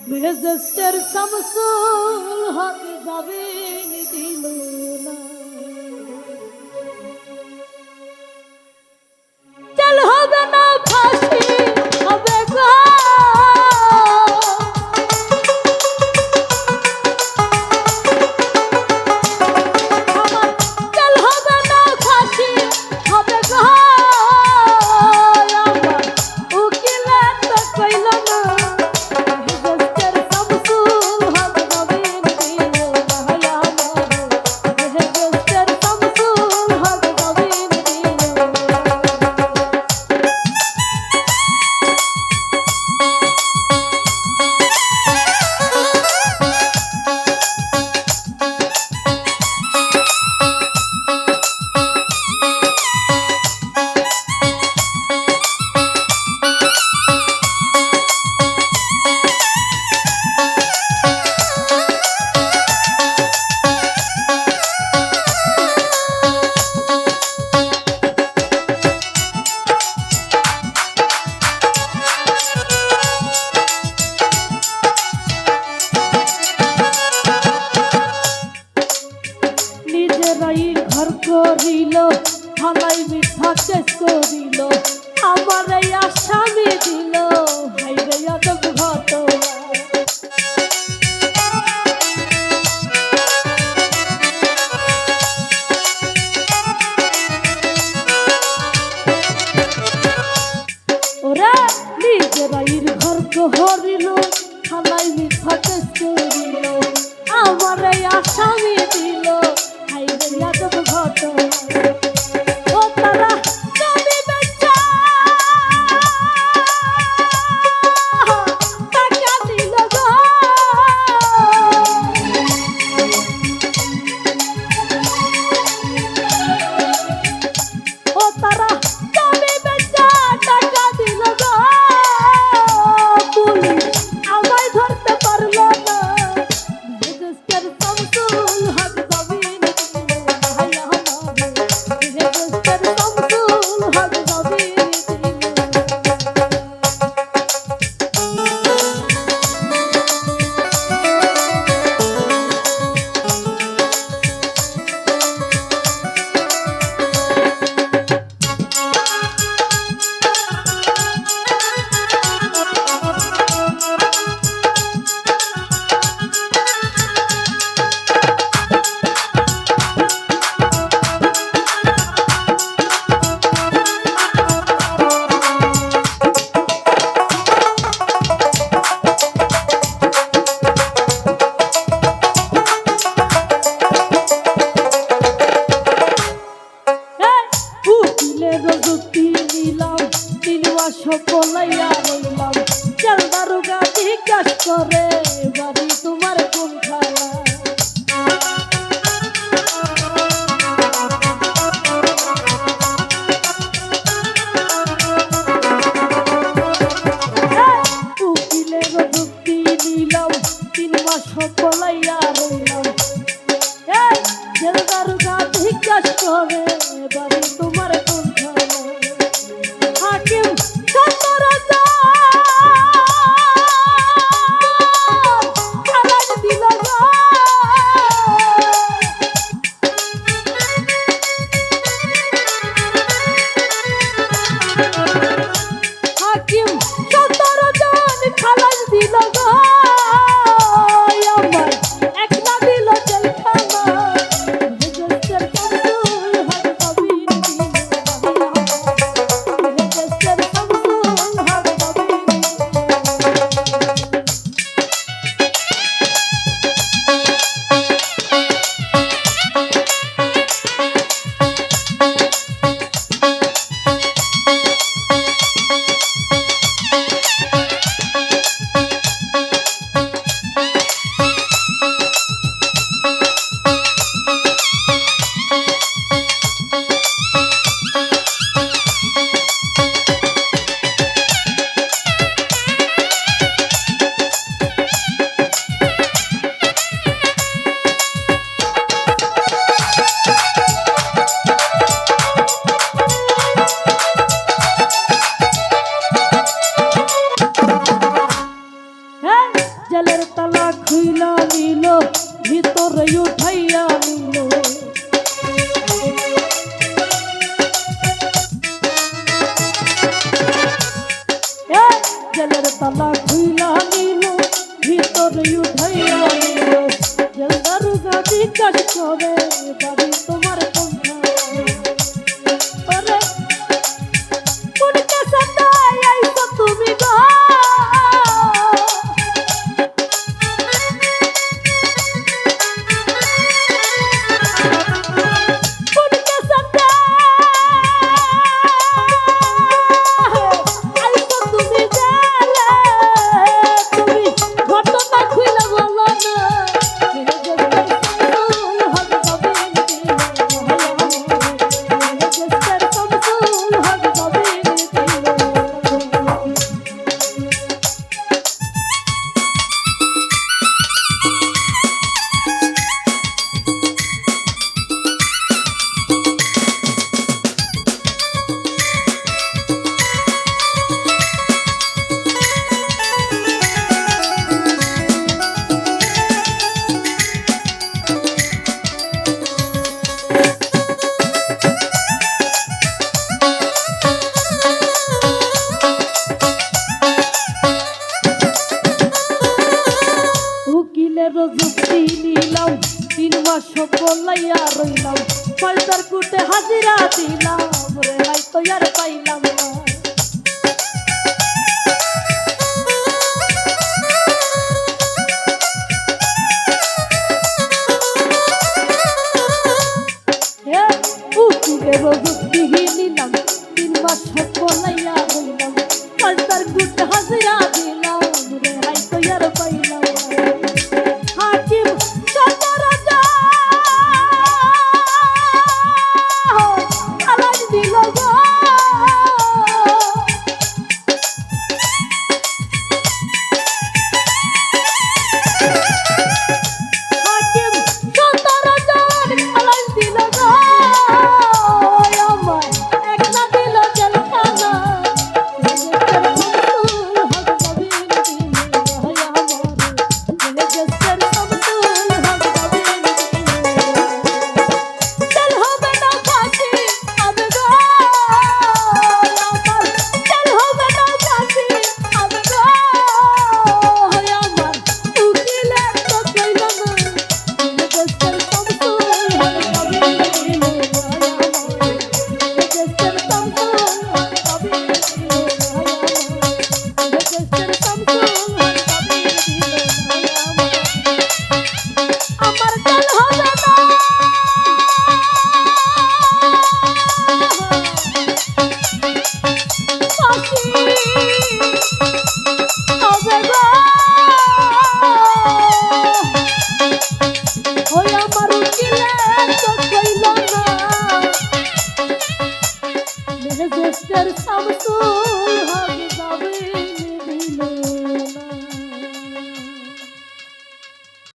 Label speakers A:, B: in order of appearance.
A: মেজেস্টার শামসুল হক জামিন দিল না। চল হবে না ফাঁসি হবে গো, আমার চল হবে না ফাঁসি হবে গো, আমার উকিলে তো কইল না। ঘর করিল থানায় মিথ্যা কেস করিল, আমার এই আসামি দিল হাইরে আদব ঘটনা। ওরা নিজেরাই ঘর করিল থানায় মিথ্যা কেস করিল, আমার এই আসামি দিল হাইরে আদব ঘটনা। ও তারা জমি বেচা টাকা দিল গো, ও তারা জমি বেচা টাকা দিল গো, পুলিশ আমায় ধরতে পারল না। মেজেস্টার শামসুল হক জামিন সকলাইয়া রইলাম, চল দারোগা জিজ্ঞাস করে বাড়ি তোমার কোনখানা। উকিলের যুক্তি নিলাম 3 মাস সকলাইয়া রইলাম, চল দারোগা জিজ্ঞাস করে বাড়ি তোমার কোনখানা। হাকিম জেলের তালা খুইলা নিল ভিতরে উঠাইয়া নিল জেলের তালা খুইলা নিল ভিতরে উঠাইয়া নিল জেল দারোগা জিজ্ঞাসা করে বাড়ি তোমার কোনখানে ওরে কোন কাছাটায় আইছো তুমি গো যুক্তি নিলাম 3 মাস বলাইয়া রইলাম পাল্টার কুটে হাজিরা দিলাম রেহাই তো আর পাইলাম না উকিলের যুক্তি নিলাম 3 মাস বলাইয়া রইলাম পাল্টার কুটে হাজিরা দিলাম রেহাই তো আর পাইলাম